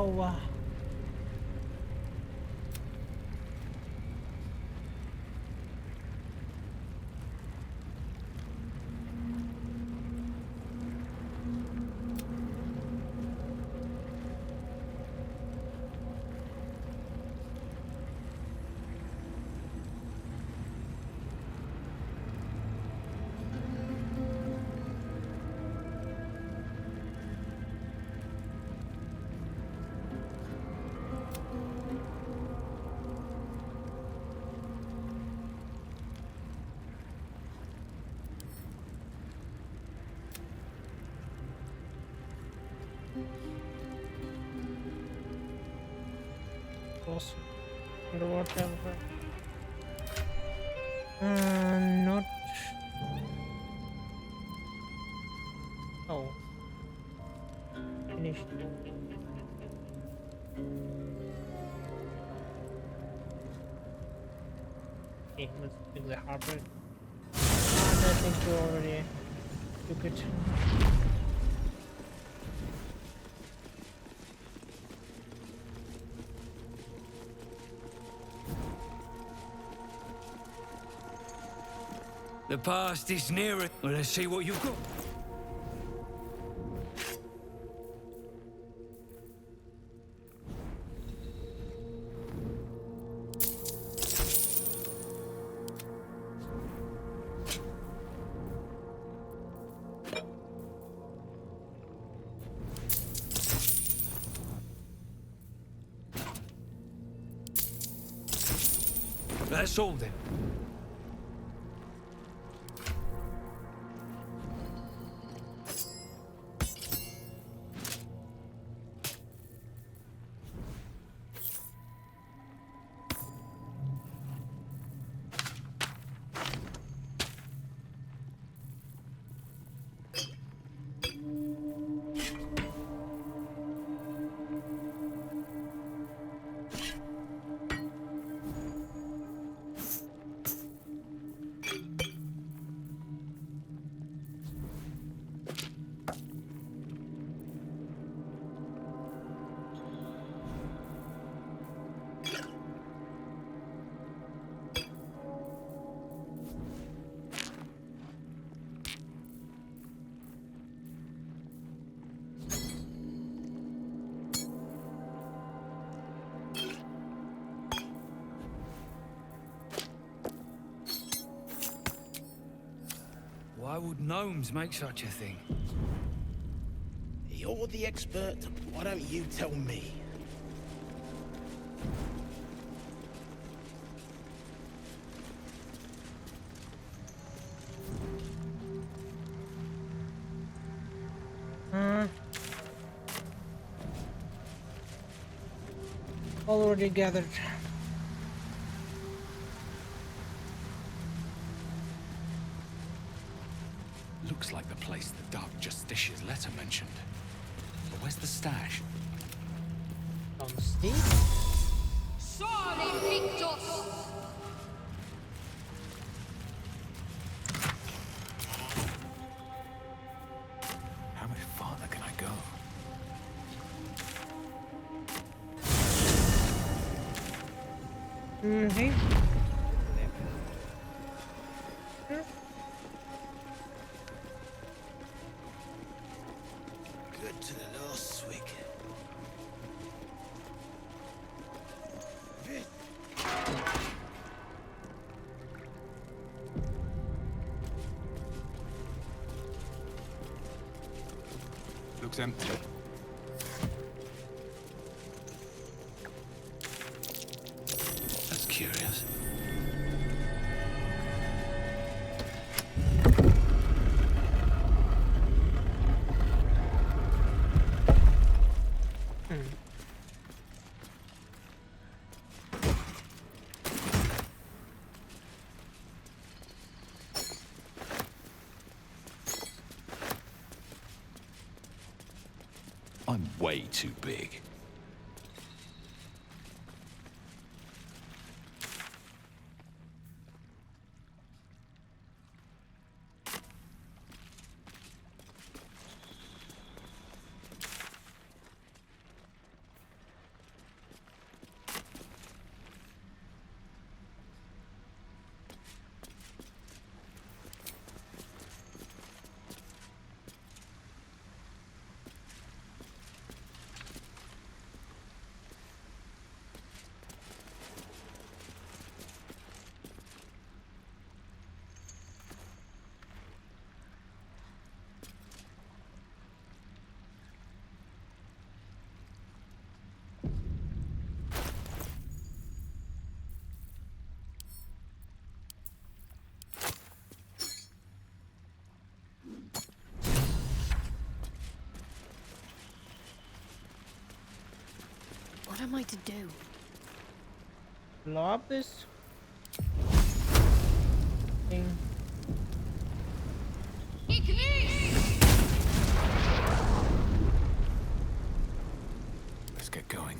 wow. Close. Underwater. Not. Oh, finished. Okay, let's pick the harbor. And I think we already took it. The past is nearer. Well, let's see what you've got. That's all then. Why would gnomes make such a thing? You're the expert. Why don't you tell me? Already gathered. Looks like the place the Dark Justicia's letter mentioned. But where's the stash? Steve? Sorry, Victus! How much farther can I go? Mm-hmm. Good to the north, Swig. Looks empty. That's curious. I'm way too big. What am I to do? Blow up this thing. Let's get going.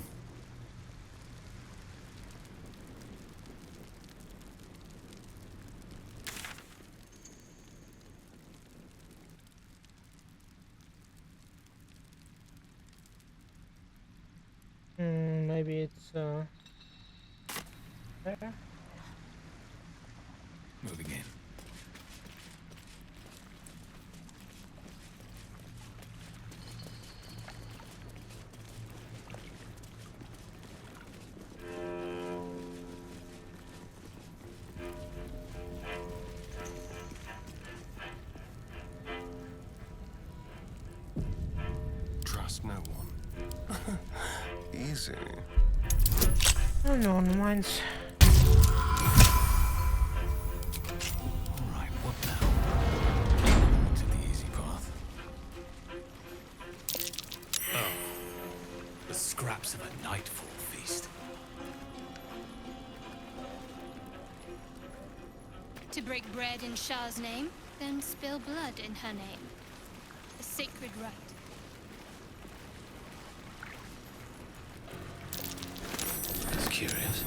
Maybe it's there. Moving in. Trust no one. Easy. Oh, no one minds. Alright, what now? To the easy path. Oh. The scraps of a nightfall feast. To break bread in Shah's name, then spill blood in her name. A sacred rite. That's curious.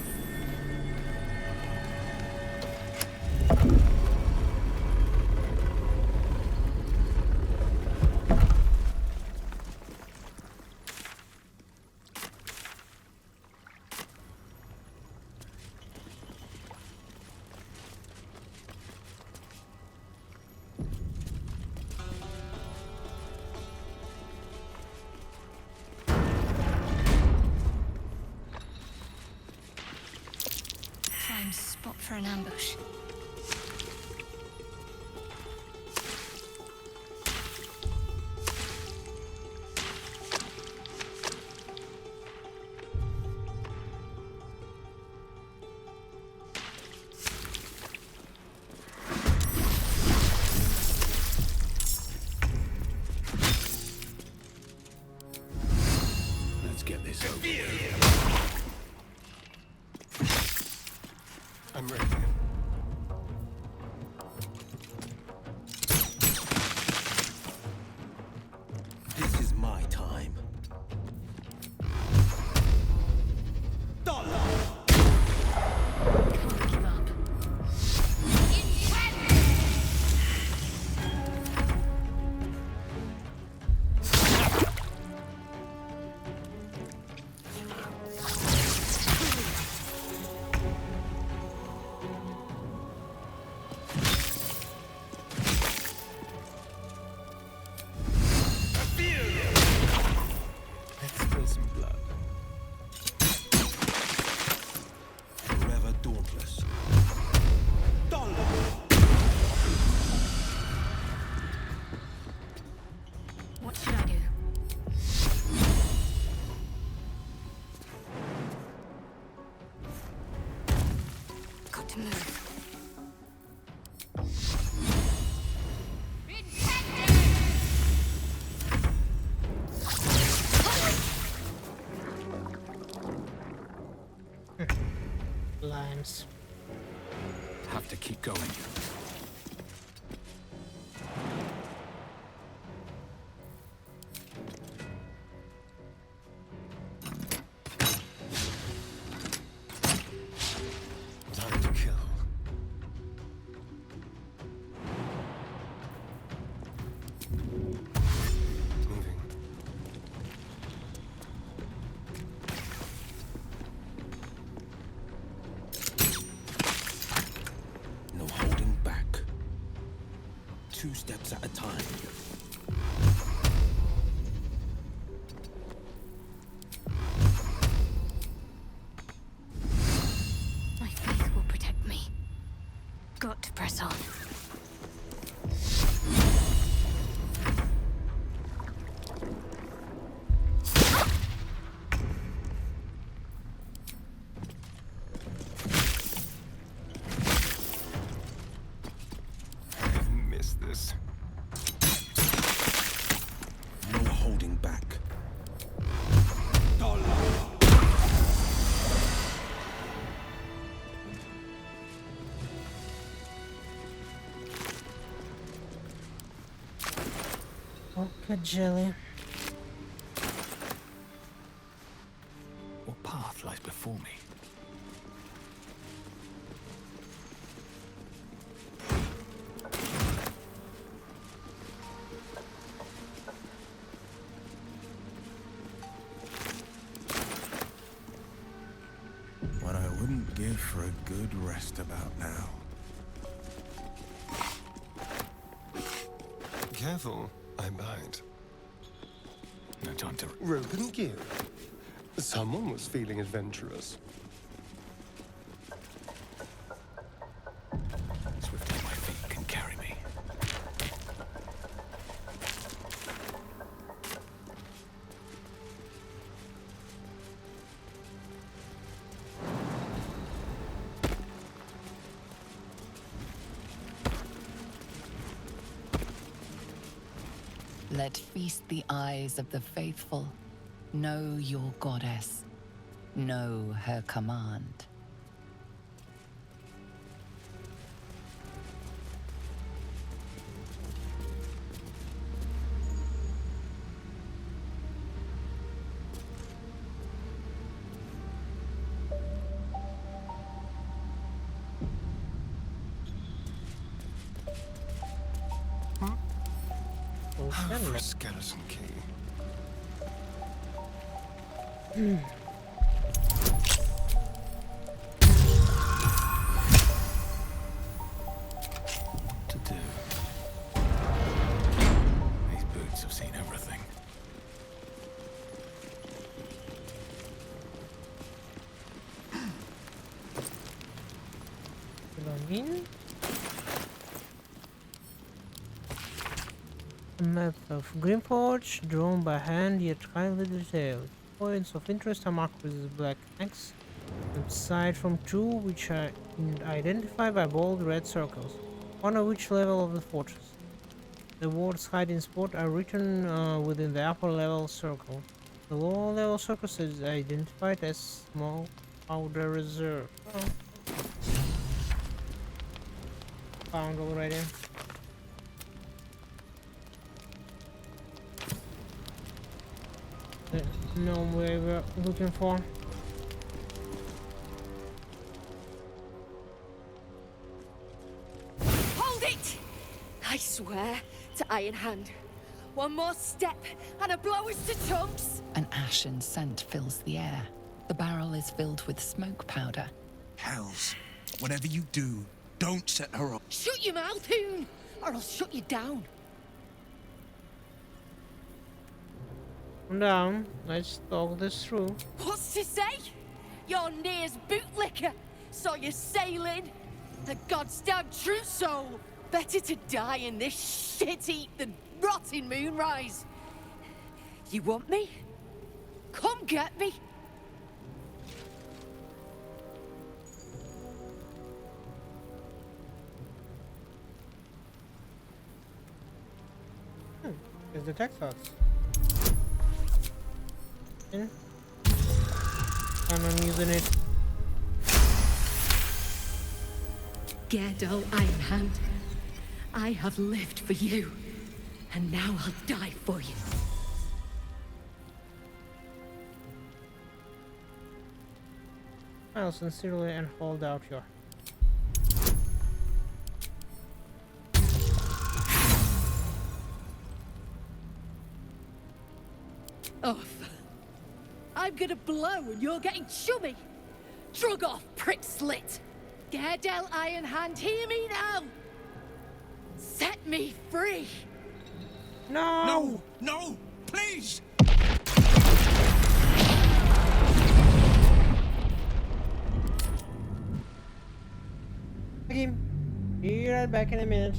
Prime spot for an ambush. Let's get this over with. I'm ready. This is my time. Can't give up. Let's spill some blood. Forever dauntless. What should I do? Got to move. Limes. Have to keep going. Time to kill. Moving. No holding back. 2 steps at a time. My faith will protect me. Got to press on. I've missed this. No holding back. A jelly. What path lies before me? What I wouldn't give for a good rest about now. Careful, I bite. No time to... Rope and gear. Someone was feeling adventurous. Swiftly my feet can carry me. Let feast the eyes of the faithful. Know your goddess. Know her command. For a skeleton key. To do. These boots have seen everything. Belonging. A map of Grimforge, drawn by hand yet highly detailed. Points of interest are marked with black X, aside from two which are identified by bold red circles, one of which level of the fortress. The words hiding spot are written within the upper level circle. The lower level circle is identified as small powder reserve. Oh. Found already. No way we're looking for. Hold it! I swear to Iron Hand. One more step and a blow us to tongues. An ashen scent fills the air. The barrel is filled with smoke powder. Hells. Whatever you do, don't set her up. Shut your mouth, Hoon, or I'll shut you down. Calm down. Let's talk this through. What's to say? You're Near's bootlicker. Saw you sailing. The god's damn true soul. Better to die in this shit heap than rot in moonrise. You want me? Come get me. Is the text box? And I'm using it. Gerdel Ironhand, I have lived for you, and now I'll die for you. I'll sincerely and hold out your. Off. I'm gonna blow and you're getting chummy. Drug off, prick slit. Gerdel Ironhand, hear me now. Set me free. No! No! No! Please! Okay. Be right back in a minute.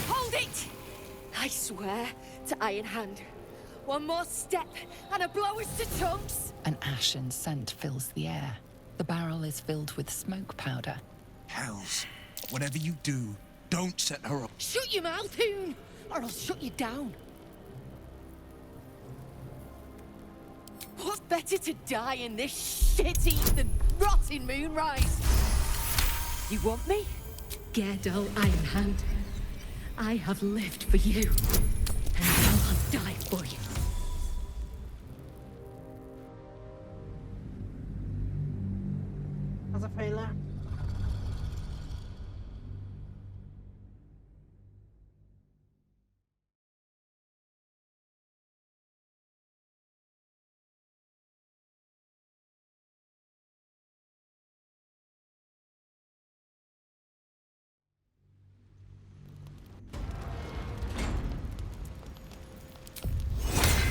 Hold it! I swear to Ironhand. One more step and a blow us to tongues. An ashen scent fills the air. The barrel is filled with smoke powder. Hells. Whatever you do, don't set her up. Shut your mouth, Hoon, or I'll shut you down. What's better to die in this shit heap than rot in moonrise? You want me? Gerdal Ironhand. I have lived for you. And I have died for you. As a failure.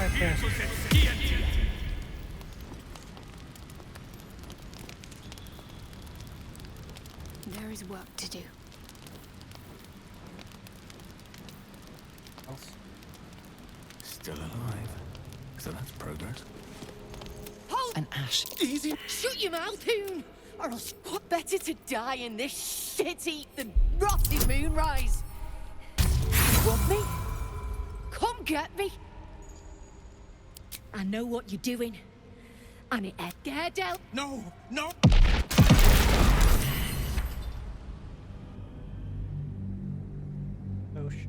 Okay. There is work to do. Still alive. So that's progress. Hold! An ash. Easy. Shut your mouth, Hoon! Or else what better to die in this shit-eat than rotting moonrise? You want me? Come get me! I know what you're doing. And it had scared out. No, no. Oh shit.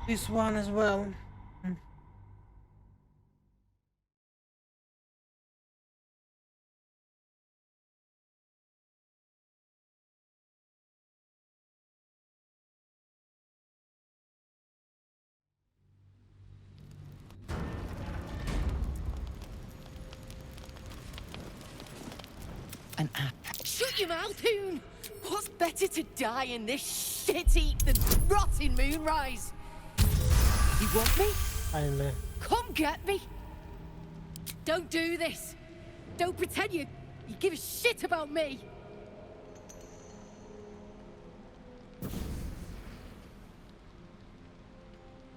This one as well. An ash. Shut your mouth, Hoon! What's better to die in this shit-eat than rotting moonrise? You want me? I'm Come get me! Don't do this! Don't pretend you give a shit about me!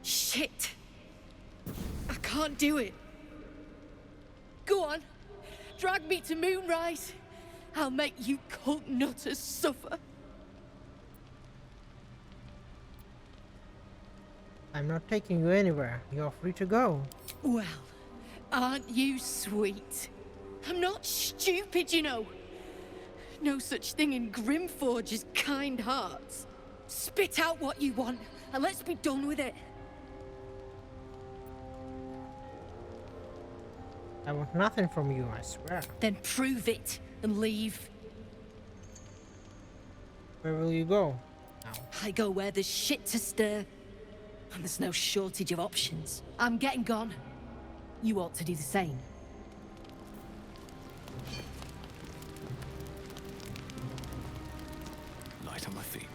Shit! I can't do it. Go on, drag me to Moonrise. I'll make you cult nutters suffer. I'm not taking you anywhere. You're free to go. Well, aren't you sweet? I'm not stupid, you know. No such thing in Grimforge as kind hearts. Spit out what you want, and let's be done with it. I want nothing from you, I swear. Then prove it and leave. Where will you go? Now. I go where there's shit to stir. And there's no shortage of options. I'm getting gone. You ought to do the same. Light on my feet.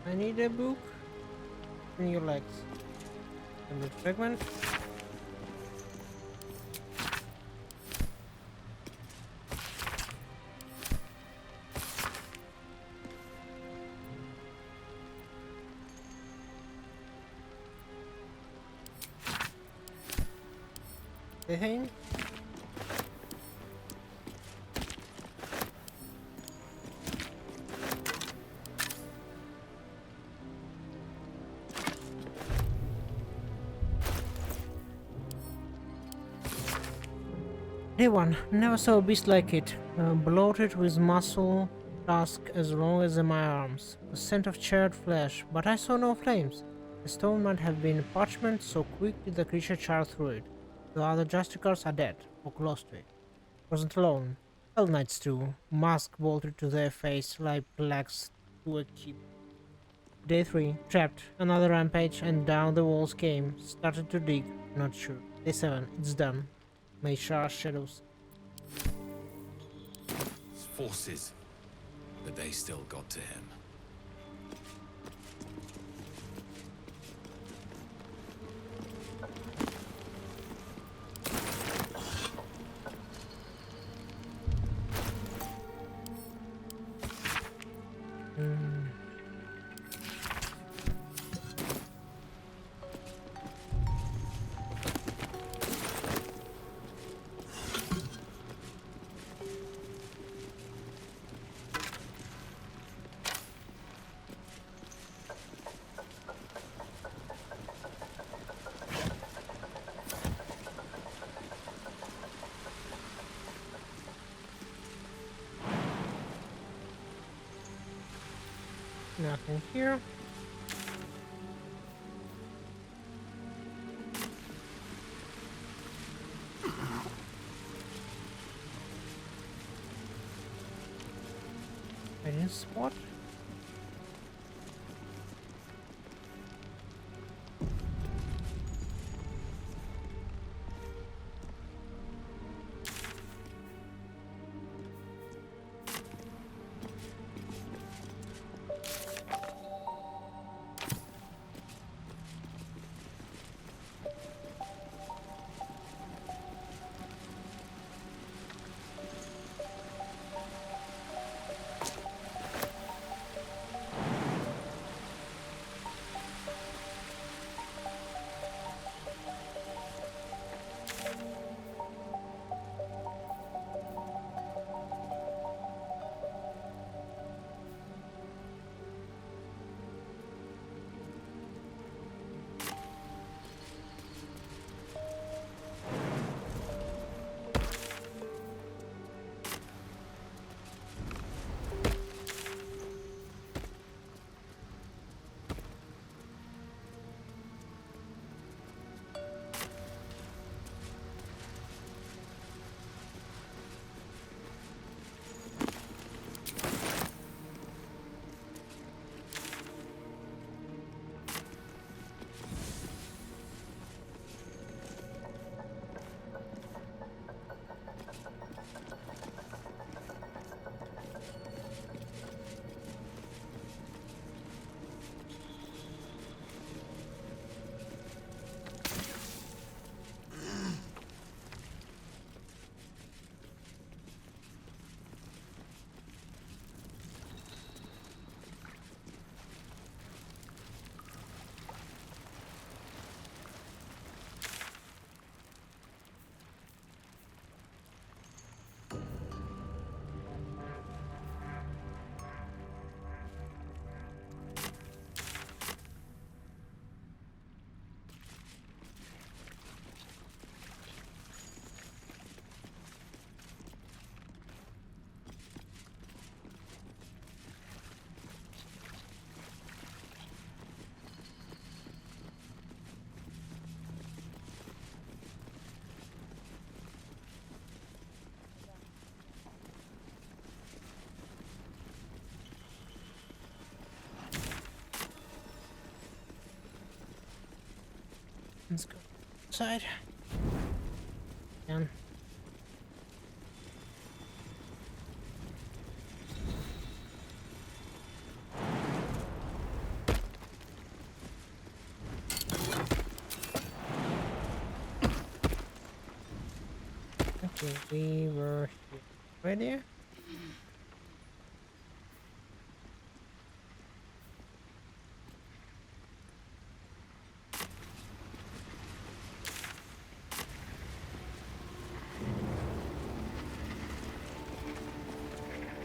I need a book. Between your legs. And the fragment. The thing. Day one. Never saw a beast like it. Bloated with muscle, tusk as long as my arms. The scent of charred flesh, but I saw no flames. The stone might have been parchment, so quick did the creature char through it. The other Justicars are dead, or close to it. Wasn't alone. Hell Knights too. Mask bolted to their face like plaques to a keep. Day 3. Trapped. Another rampage, and down the walls came. Started to dig. Not sure. Day 7. It's done. May char shadows. Forces. But they still got to him. Nothing here. I didn't spot. Let's go inside. And okay, we were here. Right there.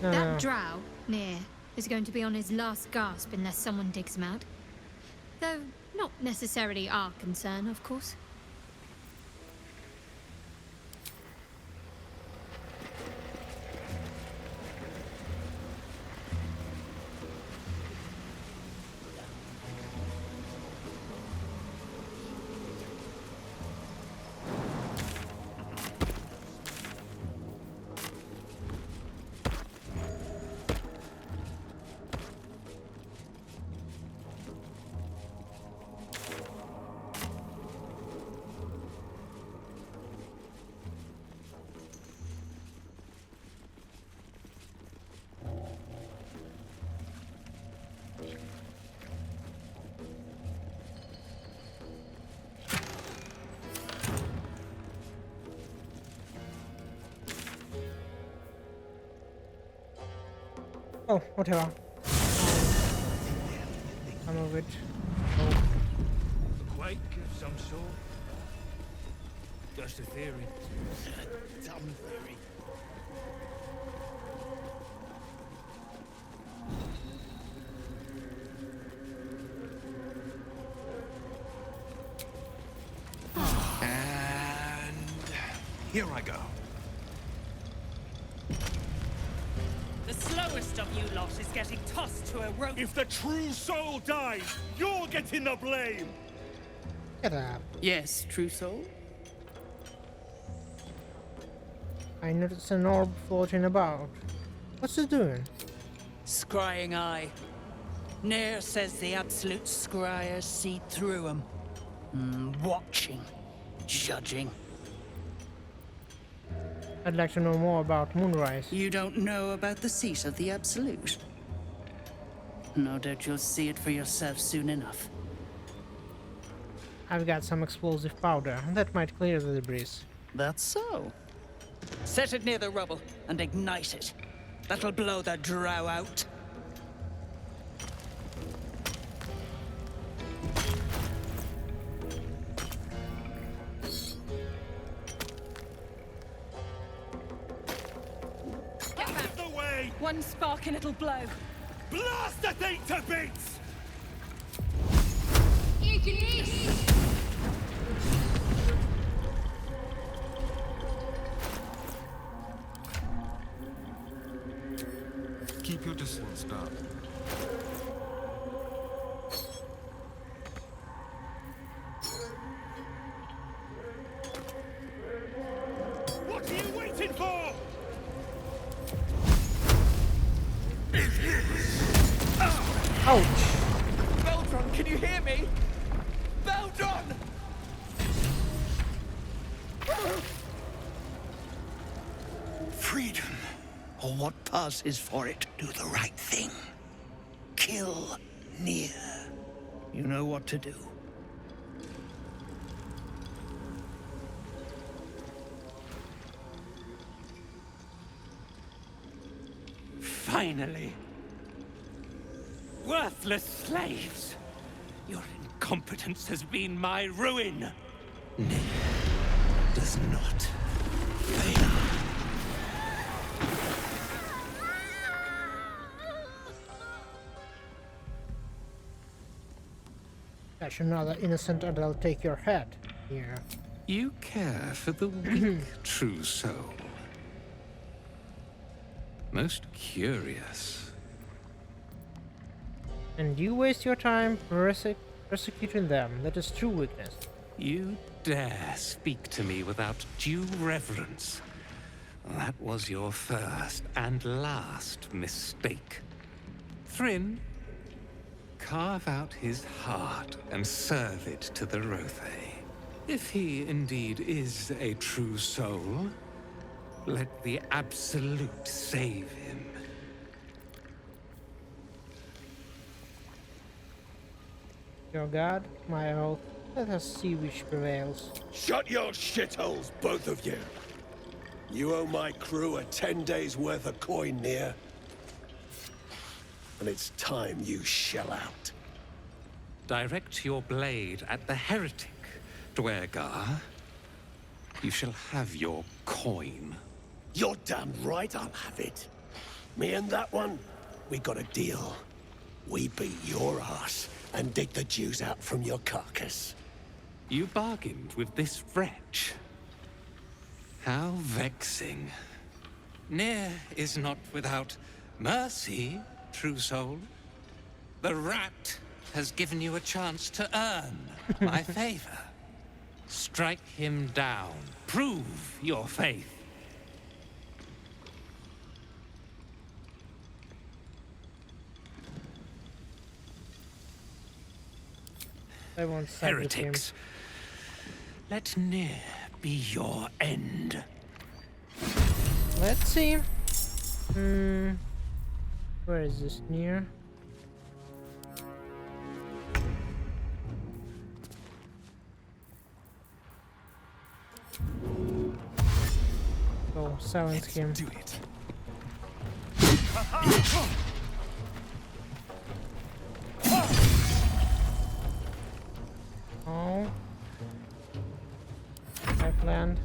No, That drow near is going to be on his last gasp unless someone digs him out. Though not necessarily our concern, of course. Oh, whatever. I'm over it. Oh. A quake of some sort? Just a theory. Tell me, theory. And here I go. The slowest rest of you lot is getting tossed to a rope. If the true soul dies, you're getting the blame! Get up. Yes, true soul? I noticed an orb floating about. What's it doing? Scrying eye. Nair says the absolute scryers see through 'em. Watching. Judging. I'd like to know more about Moonrise. You don't know about the seat of the Absolute? No doubt you'll see it for yourself soon enough. I've got some explosive powder. That might clear the debris. That's so. Set it near the rubble and ignite it. That'll blow the drow out. Out of the way! One spark and it'll blow. Blast the thing to bits! Keep your distance, Dad. What are you waiting for? Ouch! Baldur, can you hear me? Baldur! Freedom, or what passes for it, do the right thing. Kill Nier. You know what to do. Finally. Worthless slaves. Your incompetence has been my ruin. Nier does not fail. Catch another innocent and I'll take your head. Yeah. You care for the weak, true soul. Most curious. And you waste your time persecuting them. That is true weakness. You dare speak to me without due reverence. That was your first and last mistake. Thryn, carve out his heart and serve it to the Rothe. If he indeed is a true soul, let the Absolute save him. Your god, my oath. Let us see which prevails. Shut your shitholes, both of you. You owe my crew a 10 days' worth of coin, Nier. And it's time you shell out. Direct your blade at the heretic, Dwergar. You shall have your coin. You're damn right I'll have it. Me and that one, we got a deal. We beat your ass and dig the Jews out from your carcass. You bargained with this wretch. How vexing. Nier is not without mercy, true soul. The rat has given you a chance to earn my favor. Strike him down. Prove your faith. I won't side with him. Heretics. Let Nier be your end. Let's see. Where is this near? Go silence him. Do it. Oh. Lifeland.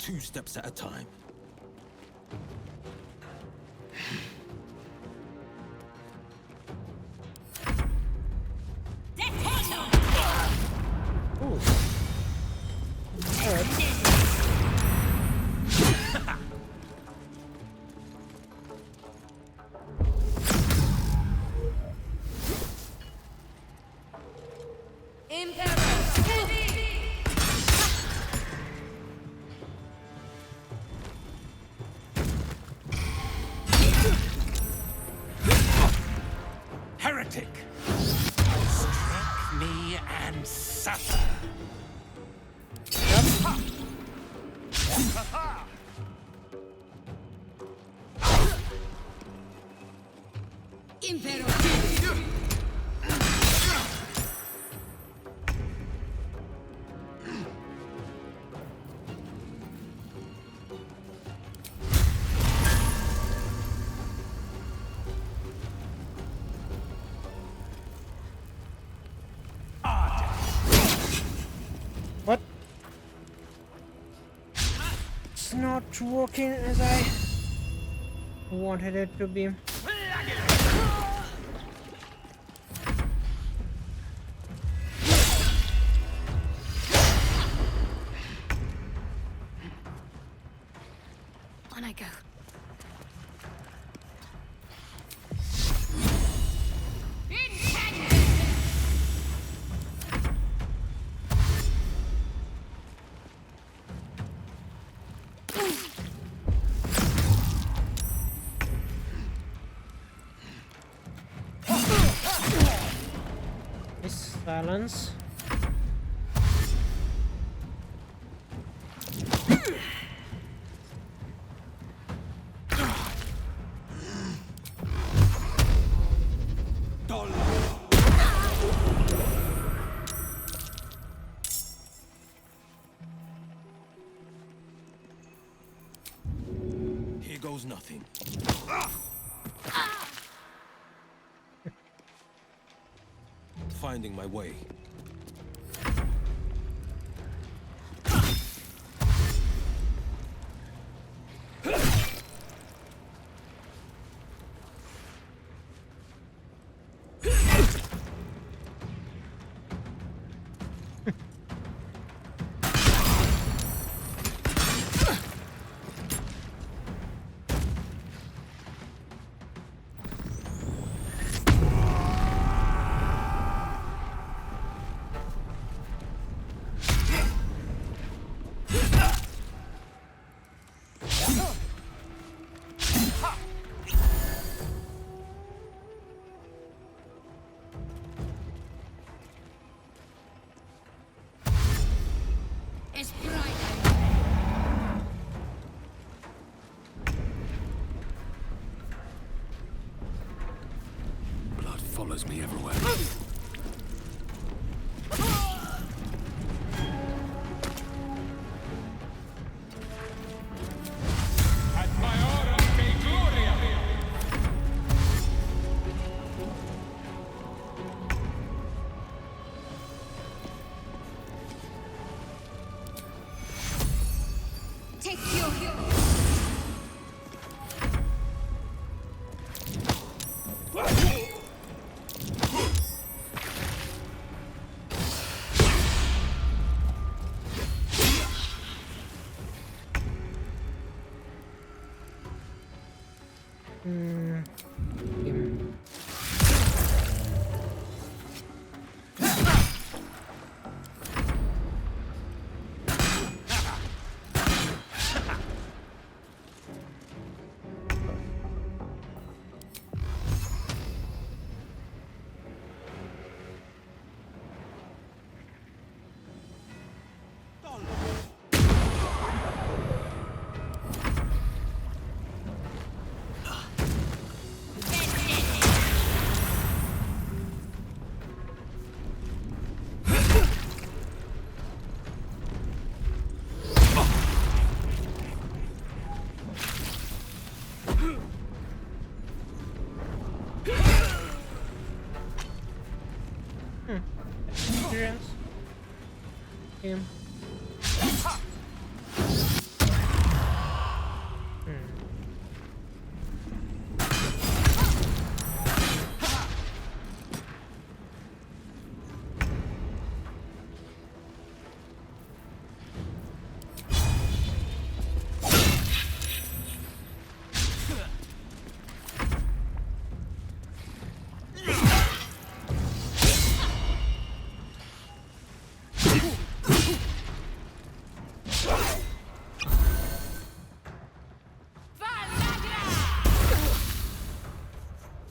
2 steps at a time. Ooh. Good. Heretic! Strike me and suffer! What? It's not working as I wanted it to be. On I go. Silence. Here goes nothing. Finding my way. Blood follows me everywhere. Take your Experience. Him.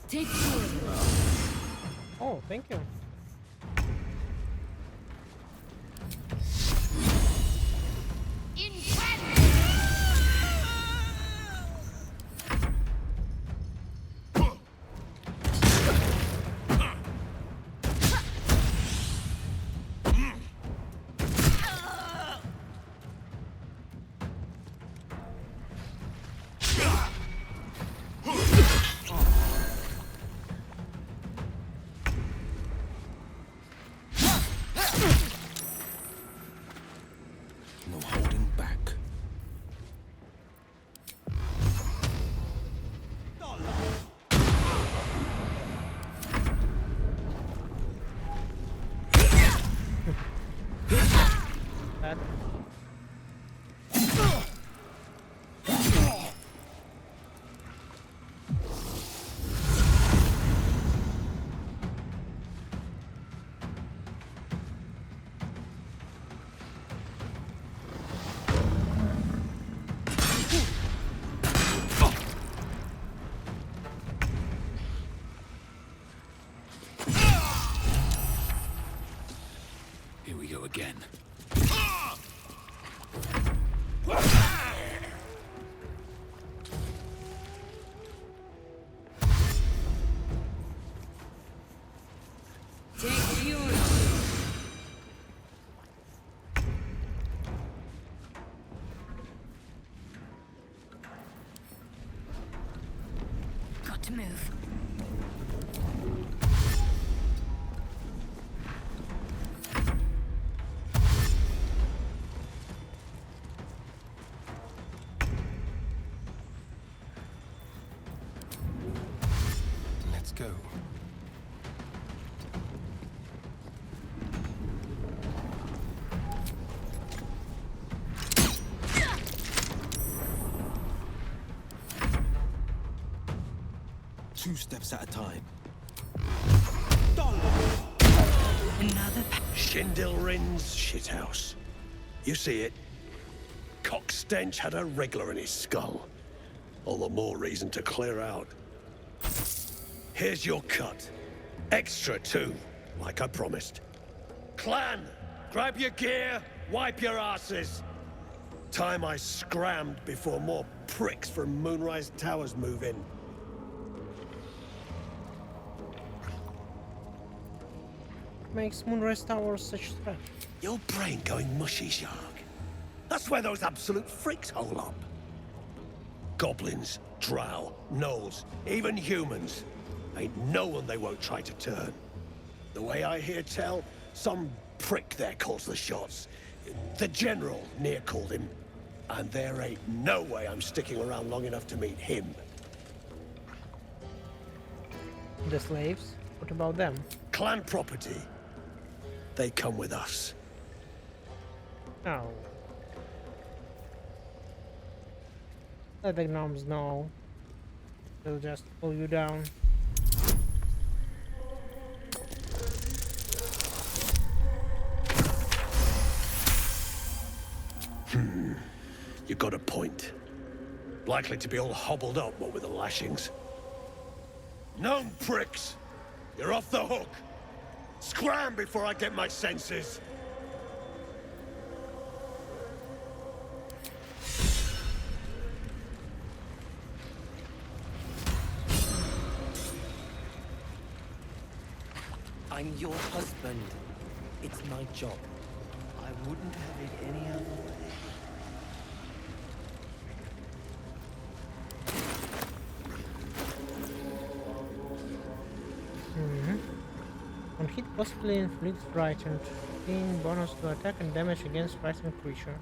Take two. Oh, thank you. No holding back. That. Here we go again. Take yours. Got to move. Let's go. Two steps at a time. Another Schindilrin's shithouse. You see it? Cock stench had a wriggler in his skull. All the more reason to clear out. Here's your cut. Extra too, like I promised. Clan, grab your gear, wipe your asses. Time I scrammed before more pricks from Moonrise Towers move in. Makes Moonrise Towers such a threat? Your brain going mushy, Shark. That's where those absolute freaks hole up. Goblins, drow, gnolls, even humans. Ain't no one they won't try to turn. The way I hear tell, some prick there calls the shots. The general near called him. And there ain't no way I'm sticking around long enough to meet him. The slaves? What about them? Clan property. They come with us. No. Let the gnomes know. They'll just pull you down. You got a point. Likely to be all hobbled up, what with the lashings. Gnome pricks! You're off the hook! Scram before I get my senses! I'm your husband. It's my job. I wouldn't have it any other way. On hit, possibly inflict frightened, being bonus to attack and damage against frightened creature.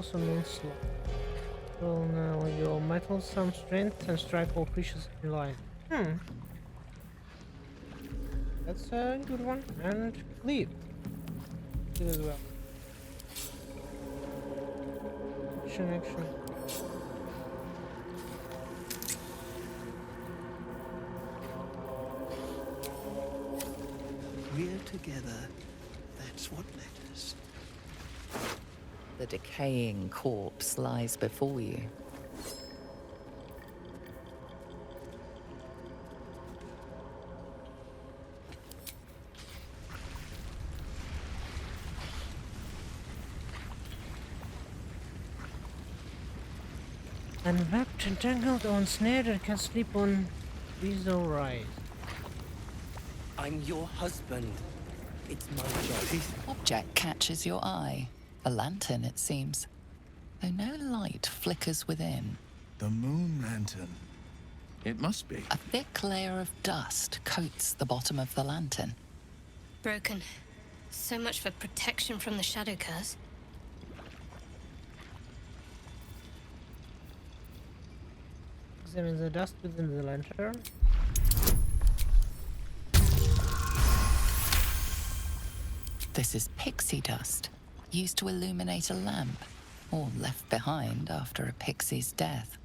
also means slow. So now your metal some strength and strike all creatures in line. That's a good one. And cleave. Cleave as well. Action. We're together. That's what matters. The decaying corpse lies before you. Unwrapped, entangled, or ensnared and can sleep on these or rise. I'm your husband. It's my job. Object catches your eye. A lantern, it seems. Though no light flickers within. The moon lantern. It must be. A thick layer of dust coats the bottom of the lantern. Broken. So much for protection from the shadow curse. Examine the dust within the lantern. This is pixie dust, used to illuminate a lamp, or left behind after a pixie's death.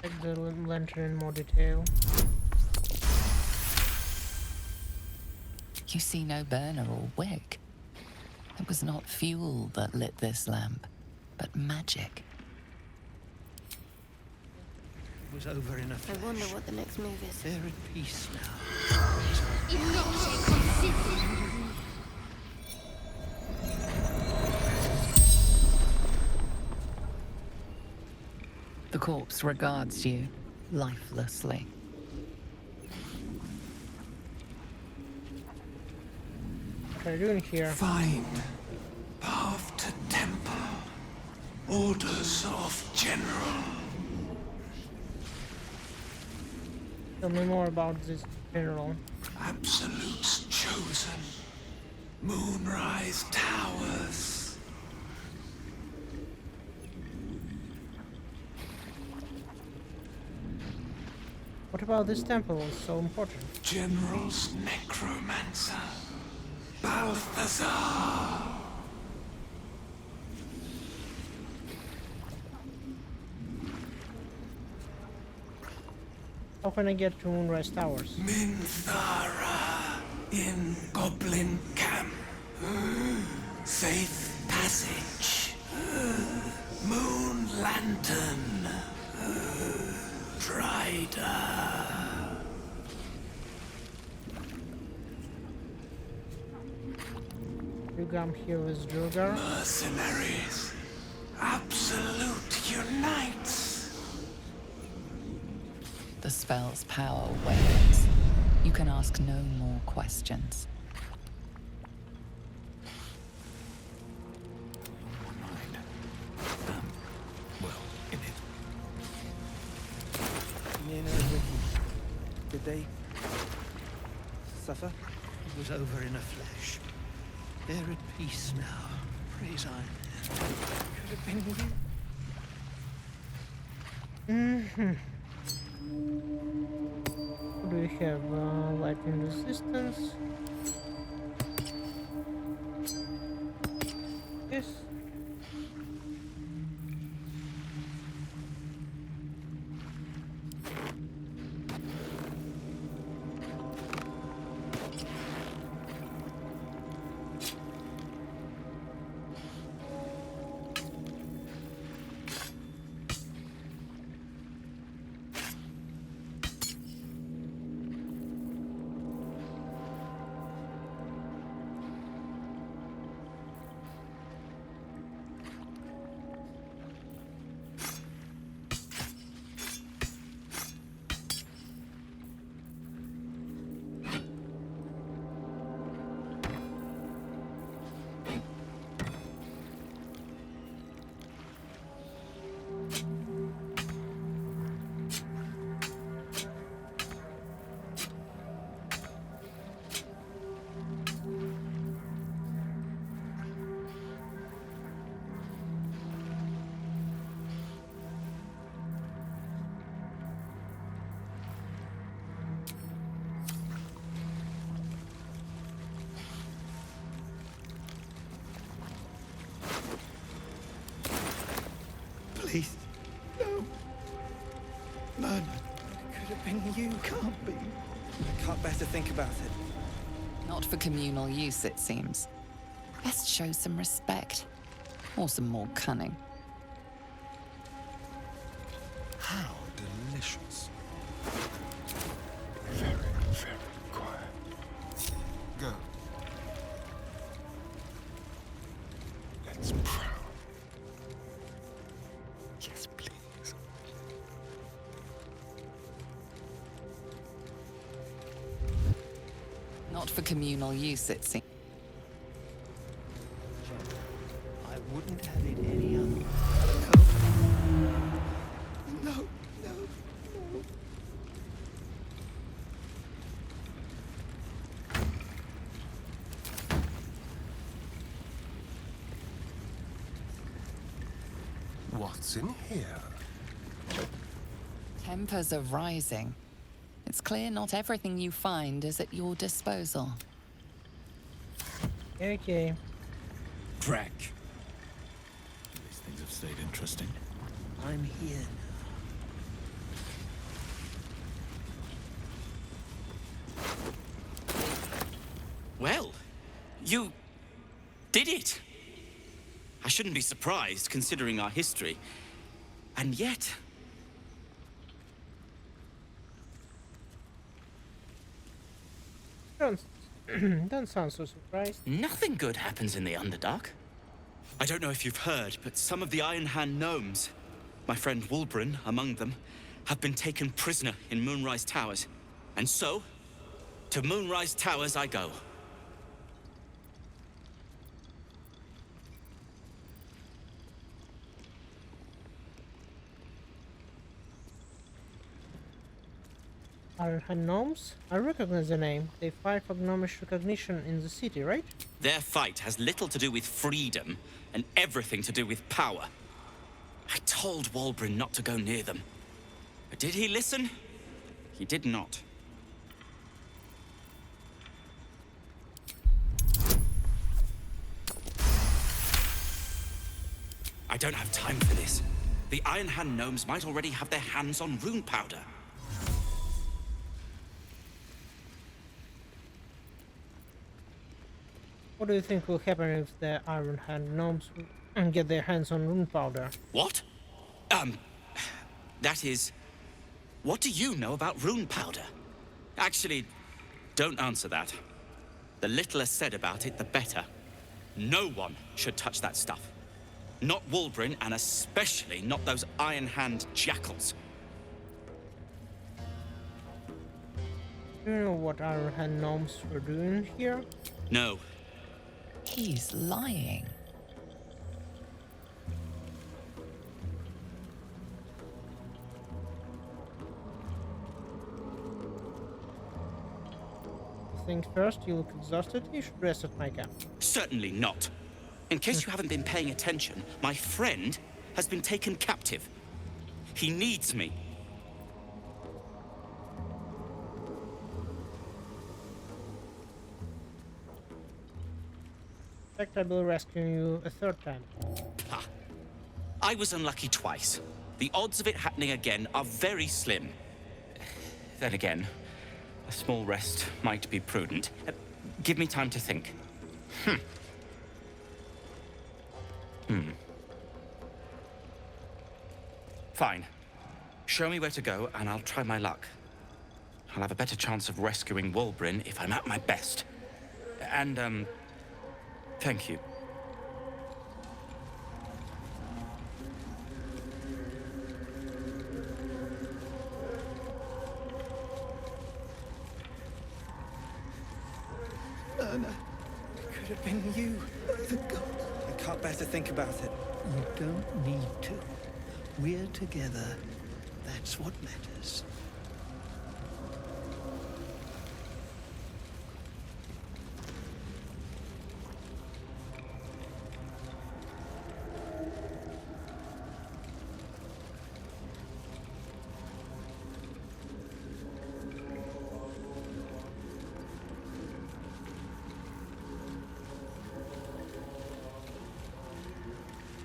Check the lantern in more detail. You see no burner or wick. It was not fuel that lit this lamp, but magic. It was over in a flash. I wonder what the next move is. They're at peace now. The corpse regards you lifelessly. What are you doing here? Find path to temple. Orders of general. Tell me more about this general. Absolutes chosen. Moonrise towers. What about this temple is so important? General's necromancer. Balthazar. How can I get to Moonrise Towers? Minthara in Goblin Camp. Safe passage. Moon Lantern. Drider. You come here with Durgar? Mercenaries. Absolute unites. The spell's power wanes. You can ask no more questions. Well, in it. Nina and Ricky, did they suffer? It was over in a flash. They're at peace now. Praise Iron. Could have been you. What do we have? Lightning resistance. Yes. Please. No. Man, it could have been you. Can't be. I can't bear to think about it. Not for communal use, it seems. Best show some respect. Or some more cunning. How delicious. Very, very quiet. Go. Let's prowl. Yes, please. Not for communal use, it seems. I wouldn't have it any other. No, no, no. What's in here? Tempers are rising. It's clear not everything you find is at your disposal. Okay. Crack. These things have stayed interesting. I'm here now. Well, you did it. I shouldn't be surprised, considering our history. And yet... Don't sound so surprised. nothing good happens in the Underdark. I don't know if you've heard, but some of the Iron Hand gnomes, my friend Wulbren among them, have been taken prisoner in Moonrise Towers. And so, to Moonrise Towers I go. Iron Hand Gnomes? I recognize the name. They fight for gnomish recognition in the city, right? Their fight has little to do with freedom and everything to do with power. I told Wulbren not to go near them. But did he listen? He did not. I don't have time for this. The Iron Hand gnomes might already have their hands on rune powder. What do you think will happen if the Iron Hand Gnomes get their hands on rune powder? What? That is... What do you know about rune powder? Actually, don't answer that. The littler said about it, the better. No one should touch that stuff. Not Wulbren, and especially not those Iron Hand jackals. Do you know what Iron Hand Gnomes were doing here? No. He's lying. Think first, you look exhausted. You should rest at my camp. Certainly not. In case you haven't been paying attention, my friend has been taken captive. He needs me. In fact, I will rescue you a third time. Ha. I was unlucky twice. The odds of it happening again are very slim. Then again, a small rest might be prudent. Give me time to think. Fine. Show me where to go, and I'll try my luck. I'll have a better chance of rescuing Wulbren if I'm at my best. And, thank you. No. It could have been you. The gods. I can't bear to think about it. You don't need to. We're together. That's what matters.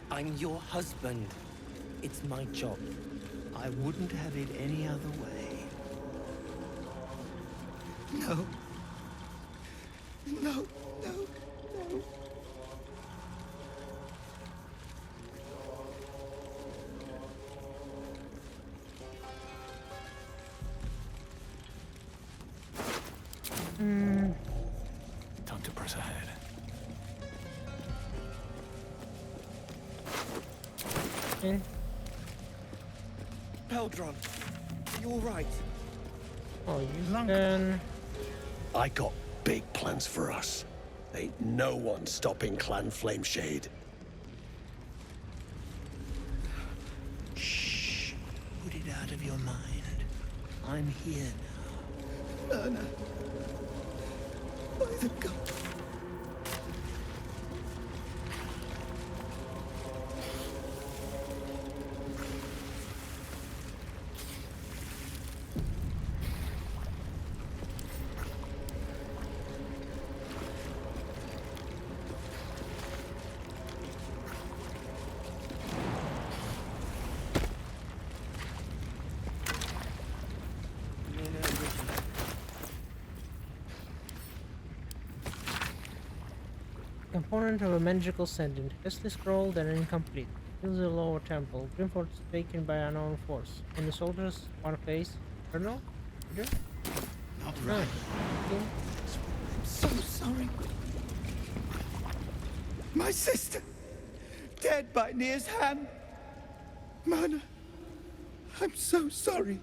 I'm your husband. It's my job. I wouldn't have it any other way. No. No, no, no. Time to press ahead. In. Peldron, are you all right? Oh, you can. I got big plans for us. Ain't no one stopping Clan Flameshade. Shh. Put it out of your mind. I'm here now. Erna. By the god. Component of a magical sending. Hastily scrolled and incomplete. Kills the lower temple. Grimford taken by unknown force. And the soldiers one face. Colonel? Not right. I'm so sorry. My sister, dead by Nir's hand. Myrna, I'm so sorry.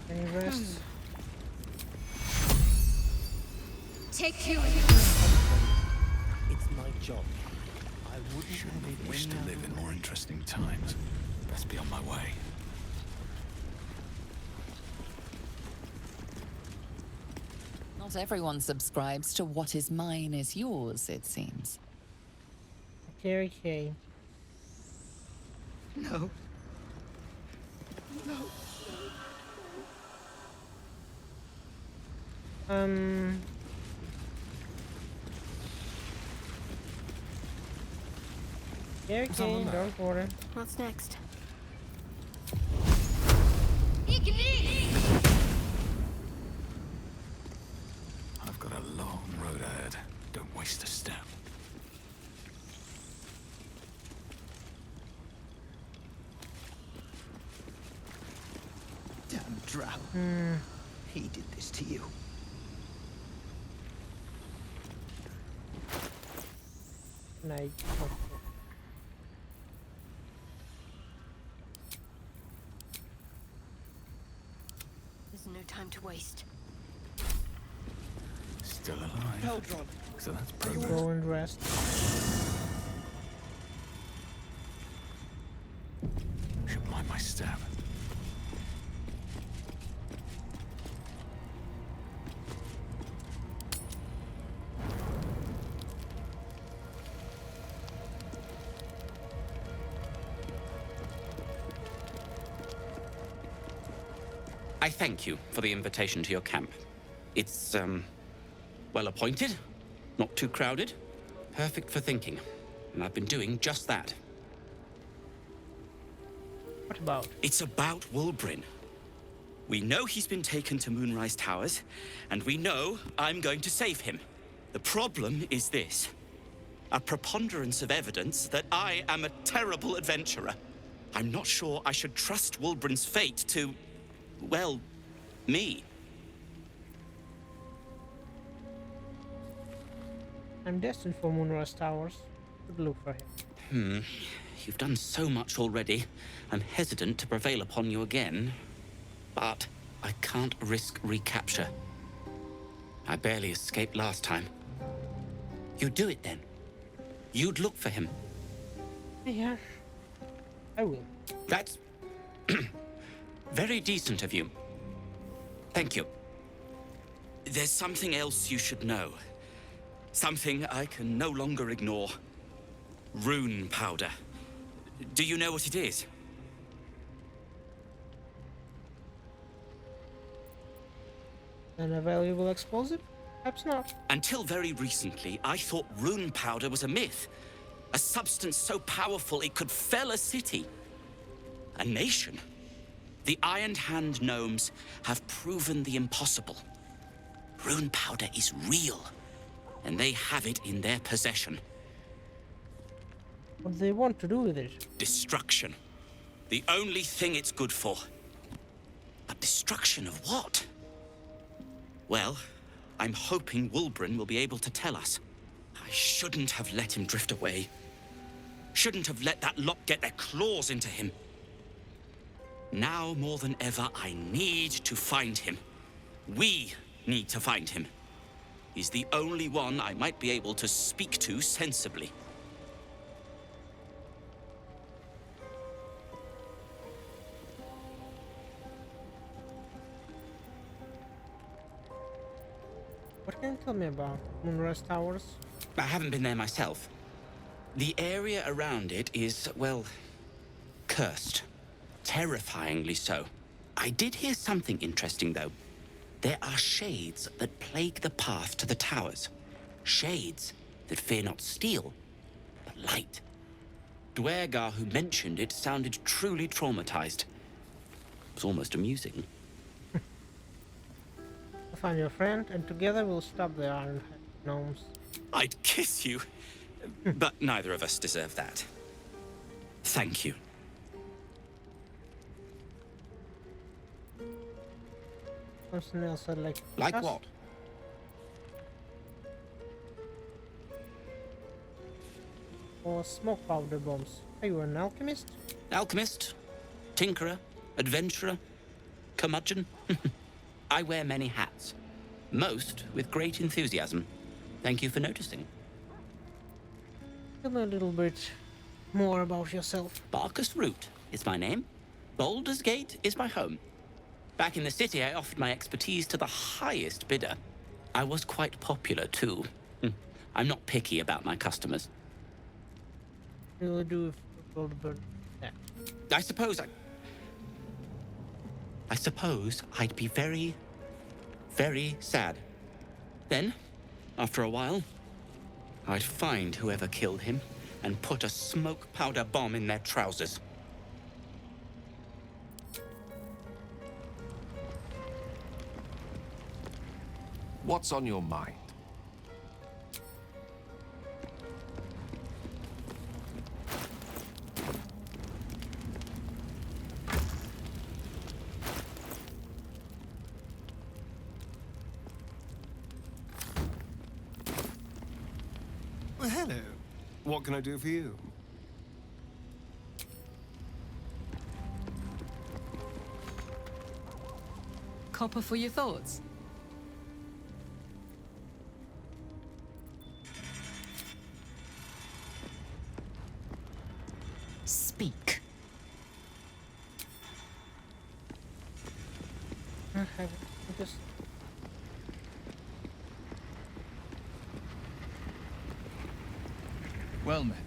Any rest? Take you. It's my job. I wouldn't have it Wish to any live other in more way. interesting times. Best be on my way. Not everyone subscribes to what is mine is yours, it seems. Okay. No. No. Okay, don't worry. What's next? I've got a long road ahead. Don't waste a step. Damn drow. He did this to you. Night. There's no time to waste. Still alive. Peldron, So that's progress. Go and rest. Should mind my step. I thank you for the invitation to your camp. It's, well appointed, not too crowded, perfect for thinking. And I've been doing just that. What about? It's about Wulbrin. We know he's been taken to Moonrise Towers, and we know I'm going to save him. The problem is this. A preponderance of evidence that I am a terrible adventurer. I'm not sure I should trust Wulbrin's fate to, well, me. I'm destined for Moonrise Towers. Good look for him. You've done so much already. I'm hesitant to prevail upon you again. But I can't risk recapture. I barely escaped last time. You'd do it then. You'd look for him. Yeah, I will. That's very decent of you. Thank you. There's something else you should know. Something I can no longer ignore. Rune powder. Do you know what it is? And a valuable explosive? Perhaps not. Until very recently, I thought rune powder was a myth. A substance so powerful it could fell a city. A nation. The Iron Hand gnomes have proven the impossible. Rune powder is real, and they have it in their possession. What do they want to do with it? Destruction. The only thing it's good for. But destruction of what? Well, I'm hoping Wulbren will be able to tell us. I shouldn't have let him drift away. Shouldn't have let that lot get their claws into him. Now more than ever, I need to find him. We need to find him. He's the only one I might be able to speak to sensibly. What can you tell me about Moonrise Towers? I haven't been there myself. The area around it is, well, cursed. Terrifyingly so. I did hear something interesting, though. There are shades that plague the path to the towers. Shades that fear not steel, but light. Dwergar, who mentioned it, sounded truly traumatized. It was almost amusing. I'll find your friend, and together we'll stop the Iron Gnomes. I'd kiss you, but neither of us deserve that. Thank you. Something else I'd like to Like discuss? what? Or smoke powder bombs. Are you an alchemist? Alchemist, tinkerer, adventurer, curmudgeon. I wear many hats, most with great enthusiasm. Thank you for noticing. Tell me a little bit more about yourself. Barkus Root is my name. Baldur's Gate is my home. Back in the city, I offered my expertise to the highest bidder. I was quite popular, too. I'm not picky about my customers. What will you do if Baldur? Yeah. I suppose I'd be very, very sad. Then, after a while, I'd find whoever killed him and put a smoke powder bomb in their trousers. What's on your mind? Well, hello. What can I do for you? Copper for your thoughts. Speak. Just... Well met.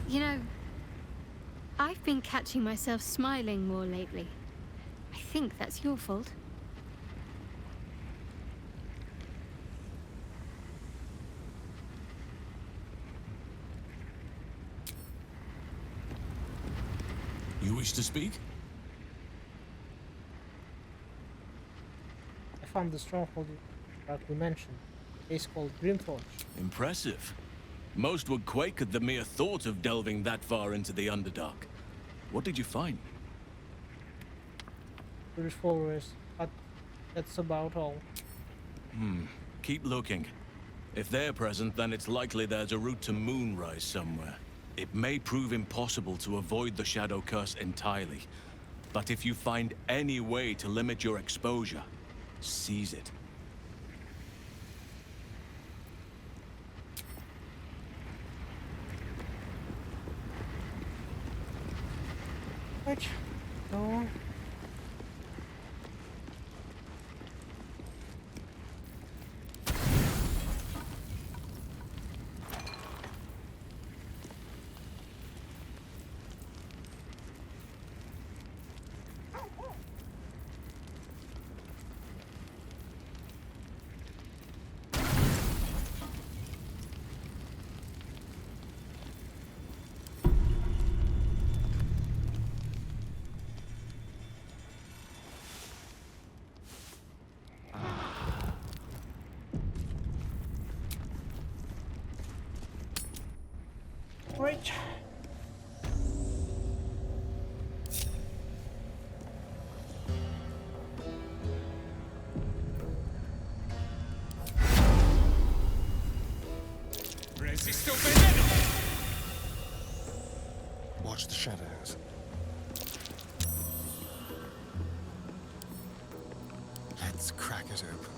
You know, I've been catching myself smiling more lately. I think that's your fault. You wish to speak? I found the stronghold that we mentioned. It's called Grimforge. Impressive. Most would quake at the mere thought of delving that far into the Underdark. What did you find? British followers, but that's about all. Keep looking. If they're present, then it's likely there's a route to Moonrise somewhere. It may prove impossible to avoid the Shadow Curse entirely, but if you find any way to limit your exposure, seize it. Right. Go on. Right. Resisto veneno! Watch the shadows. Let's crack it open.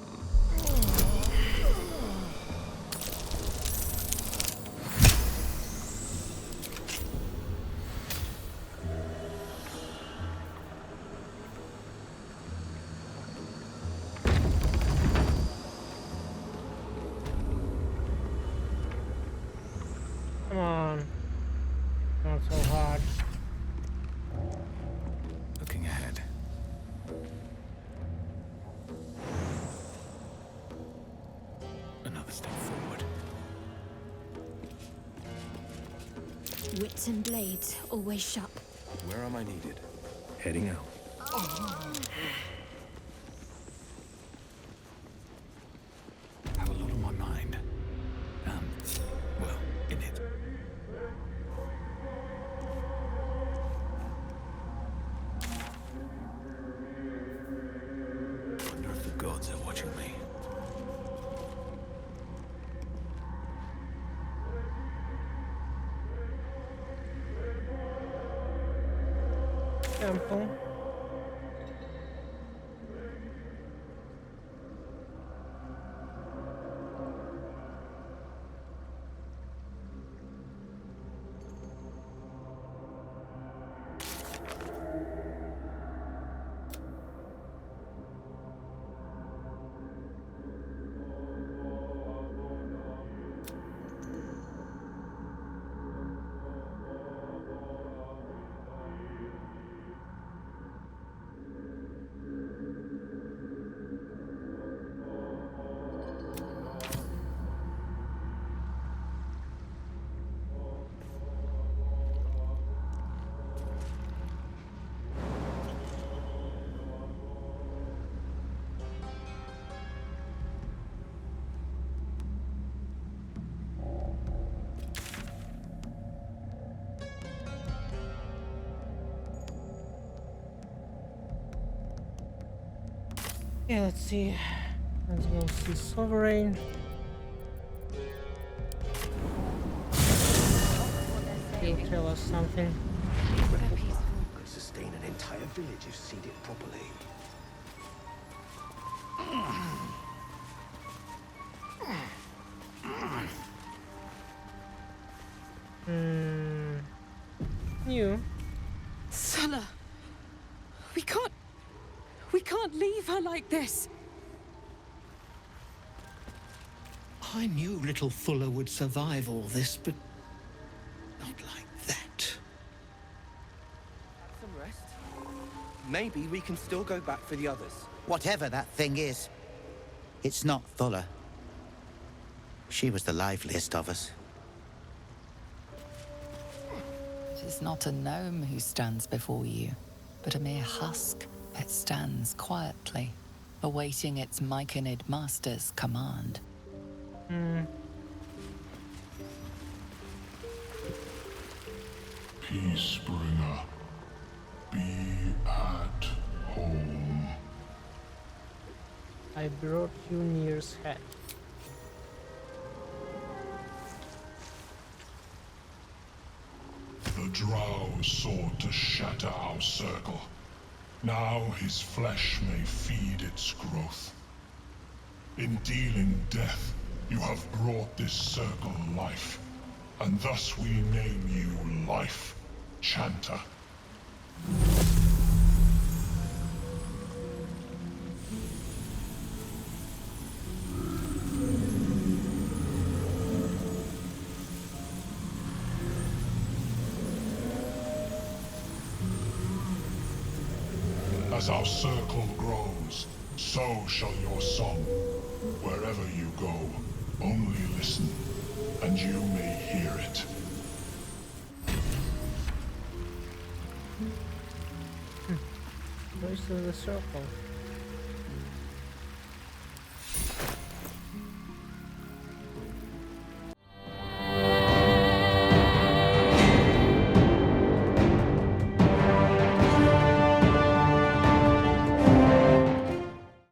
Come on. Not so hard. Looking ahead. Another step forward. Wits and blades, always sharp. Where am I needed? Heading out. Have a lot on my mind. Well, in it. Wonder if the gods are watching me. Temple. Yeah, let's see. Let's go see Sovereign. He'll tell us something. Could sustain an entire village if seeded properly. You. Sulla! We can't leave her like this! I knew little Fuller would survive all this, but not like that. Some rest. Maybe we can still go back for the others. Whatever that thing is, it's not Fuller. She was the liveliest of us. It is not a gnome who stands before you, but a mere husk that stands quietly, awaiting its myconid master's command. Peacebringer, be at home. I brought you Nir's head. The drow sought to shatter our circle. Now his flesh may feed its growth. In dealing death, you have brought this circle life, and thus we name you Life Chanter. As our circle grows, so shall your song. Wherever you go, only listen, and you may hear it. Voice of the circle.